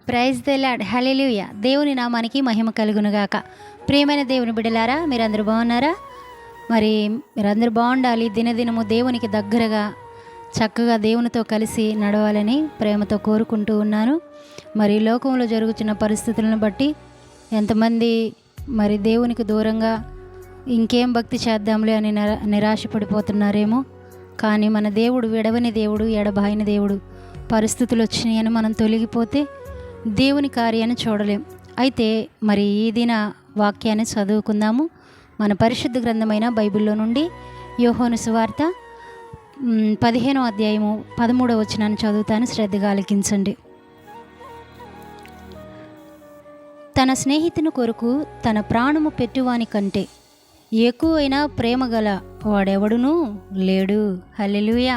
Praise the lord. హల్లెలూయా. దేవుని నామానికి మహిమ కలుగునుగాక. ప్రియమైన దేవుని బిడ్డలారా, మీరందరూ బాగున్నారా? మరి మీరందరూ బాగుండాలి. దినదినము దేవునికి దగ్గరగా చక్కగా దేవునితో కలిసి నడవాలని ప్రేమతో కోరుకుంటూ ఉన్నాను. మరి లోకంలో జరుగుతున్న పరిస్థితులను బట్టి ఎంతమంది మరి దేవునికి దూరంగా ఇంకేం భక్తి చేద్దాంలే అని నిరాశపడిపోతున్నారేమో. కానీ మన దేవుడు విడవని దేవుడు, ఎడబాయని దేవుడు. పరిస్థితులు వచ్చినాయని మనం తొలగిపోతే దేవుని కార్యాన్ని చూడలేం. అయితే మరి ఈ దిన వాక్యాన్ని చదువుకుందాము. మన పరిశుద్ధ గ్రంథమైన బైబిల్లో నుండి యోహాను సువార్త 15వ అధ్యాయము 13వ వచనాన్ని చదువుతాను, శ్రద్ధగా ఆలకించండి. తన స్నేహితుని కొరకు తన ప్రాణము పెట్టువాని కంటే ఎక్కువైన ప్రేమ గల వాడెవడునూ లేడు. హల్లెలూయా.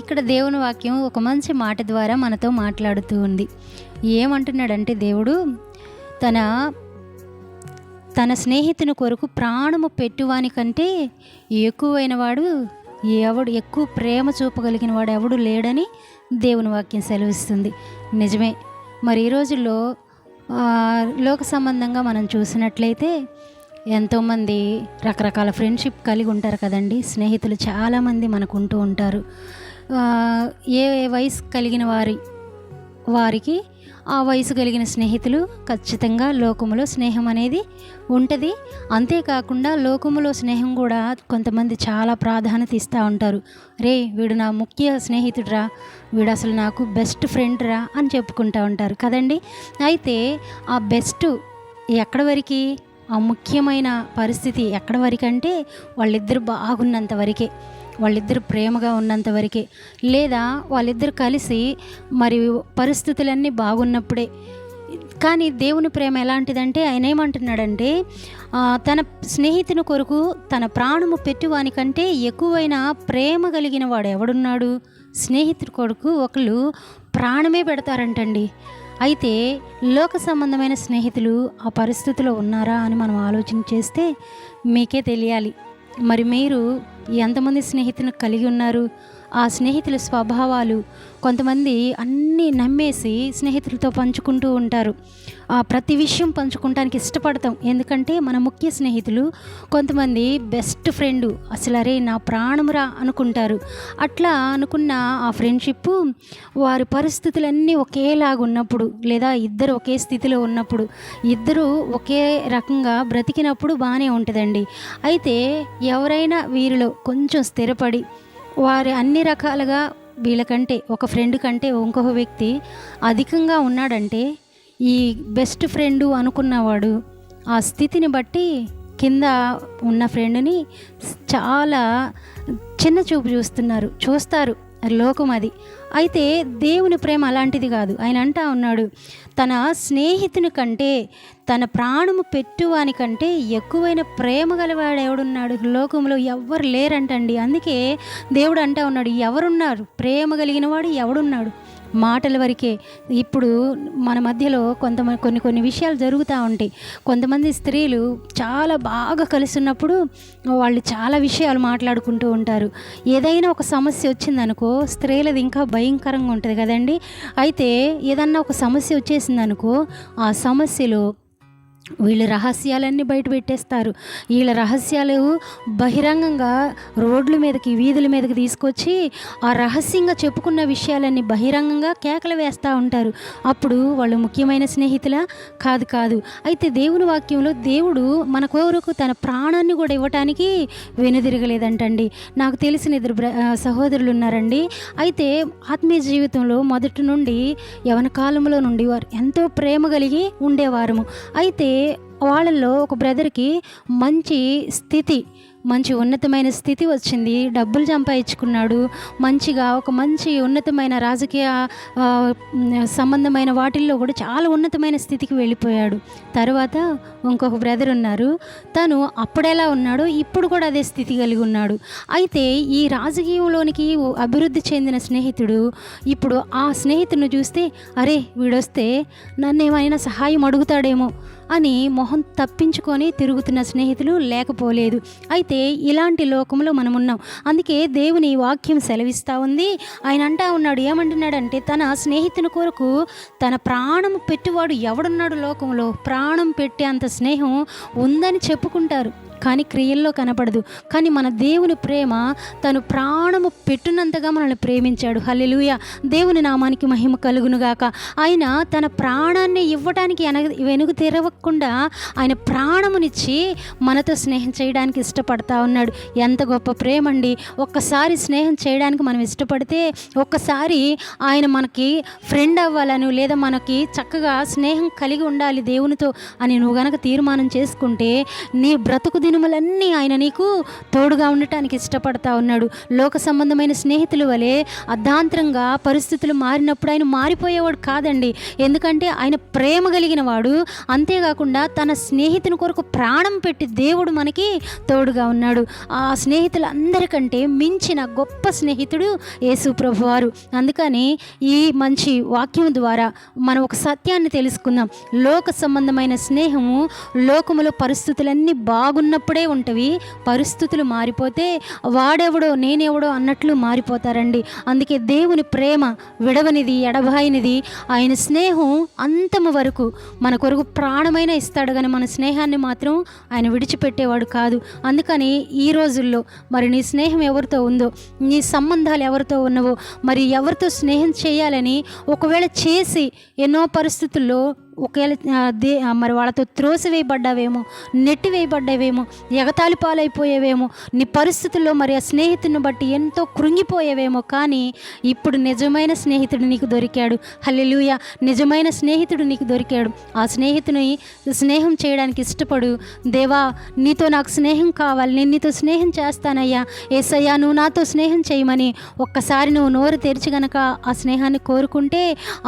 ఇక్కడ దేవుని వాక్యం ఒక మంచి మాట ద్వారా మనతో మాట్లాడుతూ ఉంది. ఏమంటున్నాడంటే దేవుడు తన స్నేహితుని కొరకు ప్రాణము పెట్టువాని కంటే ఎక్కువైన వాడు ఎక్కువ ప్రేమ చూపగలిగిన వాడు ఎవడు లేడని దేవుని వాక్యం సెలవిస్తుంది. నిజమే. మరి ఈ రోజుల్లో లోక సంబంధంగా మనం చూసినట్లయితే ఎంతోమంది రకరకాల ఫ్రెండ్షిప్ కలిగి ఉంటారు కదండి. స్నేహితులు చాలామంది మనకు ఉంటూ ఉంటారు. ఏ వయసు కలిగిన వారికి ఆ వయసు కలిగిన స్నేహితులు ఖచ్చితంగా లోకములో స్నేహం అనేది ఉంటుంది. అంతేకాకుండా లోకములో స్నేహం కూడా కొంతమంది చాలా ప్రాధాన్యత ఇస్తూ ఉంటారు. రే, వీడు నా ముఖ్య స్నేహితుడురా, వీడు అసలు నాకు బెస్ట్ ఫ్రెండ్ రా అని చెప్పుకుంటూ ఉంటారు కదండి. అయితే ఆ బెస్ట్ ఎక్కడి వరకు, ఆ ముఖ్యమైన పరిస్థితి ఎక్కడి వరకు అంటే వాళ్ళిద్దరు బాగున్నంత వరకే, వాళ్ళిద్దరు ప్రేమగా ఉన్నంత వరకే, లేదా వాళ్ళిద్దరు కలిసి మరి పరిస్థితులన్నీ బాగున్నప్పుడే. కానీ దేవుని ప్రేమ ఎలాంటిదంటే ఆయన ఏమంటున్నాడంటే తన స్నేహితుని కొరకు తన ప్రాణము పెట్టువానికంటే ఎక్కువైన ప్రేమ కలిగిన వాడు ఎవడున్నాడు? స్నేహితుడి కొరకు ఒకళ్ళు ప్రాణమే పెడతారంటండి. అయితే లోక సంబంధమైన స్నేహితులు ఆ పరిస్థితిలో ఉన్నారా అని మనం ఆలోచన చేస్తే మీకే తెలియాలి. మరి మీరు ఎంతమంది స్నేహితులను కలిగి ఉన్నారు? ఆ స్నేహితుల స్వభావాలు, కొంతమంది అన్నీ నమ్మేసి స్నేహితులతో పంచుకుంటూ ఉంటారు. ప్రతి విషయం పంచుకోవడానికి ఇష్టపడతాం. ఎందుకంటే మన ముఖ్య స్నేహితులు కొంతమంది బెస్ట్ ఫ్రెండు, అసలు అరే నా ప్రాణమురా అనుకుంటారు. అట్లా అనుకున్న ఆ ఫ్రెండ్షిప్ వారి పరిస్థితులన్నీ ఒకేలాగా ఉన్నప్పుడు, లేదా ఇద్దరు ఒకే స్థితిలో ఉన్నప్పుడు, ఇద్దరు ఒకే రకంగా బ్రతికినప్పుడు బాగానే ఉంటుందండి. అయితే ఎవరైనా వీరిలో కొంచెం స్థిరపడి వారి అన్ని రకాలుగా వీళ్ళకంటే ఒక ఫ్రెండ్ కంటే ఇంకొక వ్యక్తి అధికంగా ఉన్నాడంటే ఈ బెస్ట్ ఫ్రెండు అనుకున్నవాడు ఆ స్థితిని బట్టి కింద ఉన్న ఫ్రెండ్ని చాలా చిన్న చూపు చూస్తారు లోకం అది. అయితే దేవుని ప్రేమ అలాంటిది కాదు. ఆయన అంటా ఉన్నాడు, తన స్నేహితుని కంటే తన ప్రాణము పెట్టువాని కంటే ఎక్కువైన ప్రేమ గలవాడు ఎవడున్నాడు? లోకంలో ఎవ్వరు లేరంటండి. అందుకే దేవుడు అంటా ఉన్నాడు, ఎవరున్నారు ప్రేమ కలిగిన వాడు ఎవడున్నాడు? మాటల వరకే. ఇప్పుడు మన మధ్యలో కొన్ని విషయాలు జరుగుతూ ఉంటాయి. కొంతమంది స్త్రీలు చాలా బాగా కలిసి ఉన్నప్పుడు వాళ్ళు చాలా విషయాలు మాట్లాడుకుంటూ ఉంటారు. ఏదైనా ఒక సమస్య వచ్చిందనుకో, స్త్రీలది ఇంకా భయంకరంగా ఉంటుంది కదండి. అయితే ఏదన్నా ఒక సమస్య వచ్చేసిందనుకో, ఆ సమస్యలో వీళ్ళ రహస్యాలన్నీ బయట పెట్టేస్తారు. వీళ్ళ రహస్యాలు బహిరంగంగా రోడ్ల మీదకి, వీధుల మీదకి తీసుకొచ్చి ఆ రహస్యంగా చెప్పుకున్న విషయాలన్నీ బహిరంగంగా కేకలు వేస్తూ ఉంటారు. అప్పుడు వాళ్ళు ముఖ్యమైన స్నేహితులా? కాదు. అయితే దేవుని వాక్యంలో దేవుడు మన కొరకు తన ప్రాణాన్ని కూడా ఇవ్వటానికి వెనుదిరగలేదంటండి. నాకు తెలిసిన ఇద్దరు సహోదరులు ఉన్నారండి. అయితే ఆత్మీయ జీవితంలో మొదటి నుండి యవన కాలంలో నుండి వారు ఎంతో ప్రేమ కలిగి ఉండేవారము. అయితే వాళ్ళల్లో ఒక బ్రదర్కి మంచి ఉన్నతమైన స్థితి వచ్చింది. డబ్బులు సంపాదించుకున్నాడు. మంచిగా ఒక మంచి ఉన్నతమైన రాజకీయ సంబంధమైన వాటిల్లో కూడా చాలా ఉన్నతమైన స్థితికి వెళ్ళిపోయాడు. తర్వాత ఇంకొక బ్రదర్ ఉన్నారు. తను అప్పుడెలా ఉన్నాడో ఇప్పుడు కూడా అదే స్థితి కలిగి ఉన్నాడు. అయితే ఈ రాజకీయంలోనికి అభివృద్ధి చెందిన స్నేహితుడు ఇప్పుడు ఆ స్నేహితుడిని చూస్తే, అరే వీడొస్తే నన్ను ఏమైనా సహాయం అడుగుతాడేమో అని మొహం తప్పించుకొని తిరుగుతున్న స్నేహితులు లేకపోలేదు. అయితే అయితే ఇలాంటి లోకంలో మనం ఉన్నాం. అందుకే దేవుని వాక్యం సెలవిస్తూ ఉంది. ఆయన అంటా ఉన్నాడు, ఏమంటున్నాడంటే తన స్నేహితుని కొరకు తన ప్రాణం పెట్టువాడు ఎవడున్నాడు లోకంలో? ప్రాణం పెట్టే అంత స్నేహం ఉందని చెప్పుకుంటారు, కానీ క్రియల్లో కనపడదు. కానీ మన దేవుని ప్రేమ తను ప్రాణము పెట్టునంతగా మనల్ని ప్రేమించాడు. హల్లెలూయా, దేవుని నామానికి మహిమ కలుగునుగాక. ఆయన తన ప్రాణాన్ని ఇవ్వడానికి వెనుక తిరగకుండా ఆయన ప్రాణమునిచ్చి మనతో స్నేహం చేయడానికి ఇష్టపడతా ఉన్నాడు. ఎంత గొప్ప ప్రేమ అండి! ఒక్కసారి స్నేహం చేయడానికి మనం ఇష్టపడితే, ఒక్కసారి ఆయన మనకి ఫ్రెండ్ అవ్వాలని, లేదా మనకి చక్కగా స్నేహం కలిగి ఉండాలి దేవునితో అని నువ్వు గనక తీర్మానం చేసుకుంటే, నీ బ్రతుకు దినములన్నీ ఆయన నీకు తోడుగా ఉండటానికి ఇష్టపడతా ఉన్నాడు. లోక సంబంధమైన స్నేహితుల వలె అర్ధాంతరంగా పరిస్థితులు మారినప్పుడు ఆయన మారిపోయేవాడు కాదండి. ఎందుకంటే ఆయన ప్రేమ కలిగిన వాడు. అంతేకాకుండా తన స్నేహితుని కొరకు ప్రాణం పెట్టి దేవుడు మనకి తోడుగా ఉన్నాడు. ఆ స్నేహితులందరికంటే మించిన గొప్ప స్నేహితుడు యేసు ప్రభువారు. అందుకని ఈ మంచి వాక్యం ద్వారా మనం ఒక సత్యాన్ని తెలుసుకుందాం. లోక సంబంధమైన స్నేహము లోకములో పరిస్థితులన్నీ బాగున్నప్పుడే ఉంటవి. పరిస్థితులు మారిపోతే వాడెవడో నేనెవడో అన్నట్లు మారిపోతారండి. అందుకే దేవుని ప్రేమ విడవనిది, ఎడబాయినిది. ఆయన స్నేహం అంతము వరకు మన కొరకు ప్రాణమైన ఇస్తాడు, కానీ మన స్నేహాన్ని మాత్రం ఆయన విడిచిపెట్టేవాడు కాదు. అందుకని ఈ రోజుల్లో మరి నీ స్నేహం ఎవరితో ఉందో, నీ సంబంధాలు ఎవరితో ఉన్నవో, మరి ఎవరితో స్నేహం చేయాలని ఒకవేళ చేసి ఎన్నో పరిస్థితుల్లో ఒకవేళ మరి వాళ్ళతో త్రోసివేయబడ్డావేమో, నెట్టివేయబడ్డావేమో, ఎగతాళి పాలైపోయేవేమో, నీ పరిస్థితుల్లో మరి ఆ స్నేహితుడిని బట్టి ఎంతో కృంగిపోయేవేమో. కానీ ఇప్పుడు నిజమైన స్నేహితుడు నీకు దొరికాడు. హల్లెలూయా, నిజమైన స్నేహితుడు నీకు దొరికాడు. ఆ స్నేహితుని స్నేహం చేయడానికి ఇష్టపడు. దేవా, నీతో నాకు స్నేహం కావాలి, నేను నీతో స్నేహం చేస్తానయ్యా, యేసయ్యా నువ్వు నాతో స్నేహం చేయమని ఒక్కసారి నువ్వు నోరు తెరిచి గనక ఆ స్నేహాన్ని కోరుకుంటే,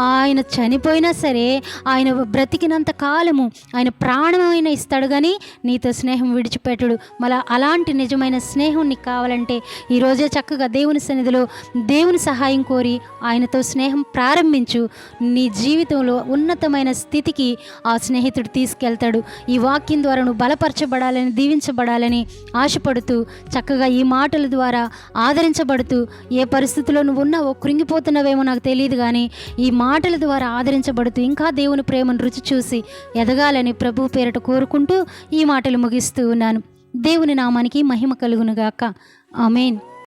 ఆయన చనిపోయినా సరే, ఆయన బ్రతికినంత కాలము ఆయన ప్రాణమైన ఇస్తాడు, కానీ నీతో స్నేహం విడిచిపెట్టడు. మళ్ళీ అలాంటి నిజమైన స్నేహం నీకు కావాలంటే ఈరోజే చక్కగా దేవుని సన్నిధిలో దేవుని సహాయం కోరి ఆయనతో స్నేహం ప్రారంభించు. నీ జీవితంలో ఉన్నతమైన స్థితికి ఆ స్నేహితుడు తీసుకెళ్తాడు. ఈ వాక్యం ద్వారా నువ్వు బలపరచబడాలని, దీవించబడాలని ఆశపడుతూ, చక్కగా ఈ మాటల ద్వారా ఆదరించబడుతూ, ఏ పరిస్థితిలో నువ్వు ఉన్నావో, కృంగిపోతున్నావేమో నాకు తెలియదు, కానీ ఈ మాటల ద్వారా ఆదరించబడుతూ ఇంకా దేవుని ప్రేమను రుచి చూసి ఎదగాలని ప్రభు పేరట కోరుకుంటూ ఈ మాటలు ముగిస్తూ ఉన్నాను. దేవుని నామానికి మహిమ కలుగునుగాక. ఆమేన్.